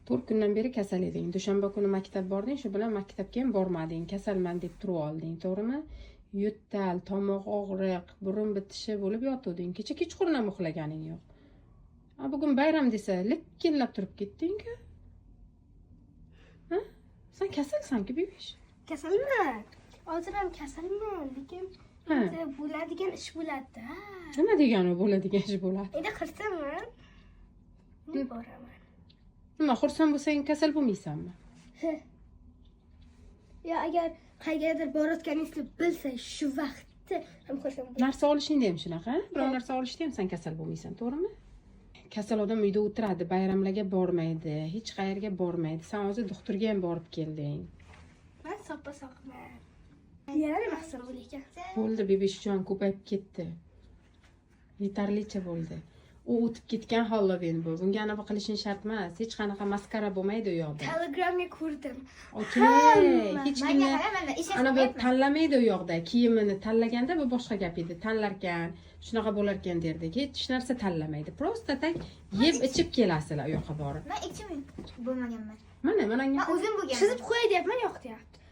4 kundan beri kasal eding. Dushanba kuni maktab bording, shu bilan maktabga ham bormading. Kasalman deb turib olding, to'g'rimi? Yo'tal, tomoq og'riq, burun bitishi bo'lib yotuvding. Kecha kechqurun ham uxlaganing yo'q. Bugun bayram desa, likkillab turib ketding-ku. Ha? Sen kasalsan-ku, bebish. Kasalman. Hozir ham kasalman, lekin bo'ladigan ish bo'ladi-da. Nima degani bo'ladigan ish bo'ladi? Endi qilsaman, boraman. Nima, xursand bo'lsang kasal bo'lmaysanmi? Ya agar qayergadir borayotganingizni bilsang, shu vaqtda ham xursand bo'laman. Narsa olishingda ham shunaqa, biror narsa olishda ham sen kasal bo'lmaysan, to'g'rimi? Kasal odam uyda o'tiradi, bayramlarga bormaydi, hech qayerga bormaydi. Sen hozir doktorga ham borib kelding. Men soppa-sog'man. Yana nima qilsam bo'lar ekan? Bo'ldi, bebish jon ko'payib ketdi. Yetarlicha bo'ldi. U o'tib ketgan Halloween bu. Bunga anaqa qilishing shart emas. Hech qanaqa maskara bo'lmaydi u yoqda. Telegramga ko'rdim. Okey. Hech kimni ana bu tanlamaydi u yoqda. Kiyimini tanlaganda bu boshqa gap edi. Tanlarkan, shunaqa bo'larkan derdik. Hech narsa tanlamaydi. Prosta tak yeb ichib kelasizlar u yoqqa borib. Men ichim bo'lmaganman. Mana Men o'zim bo'lganman. Chizib qo'y deyapman, yo'q deyapti.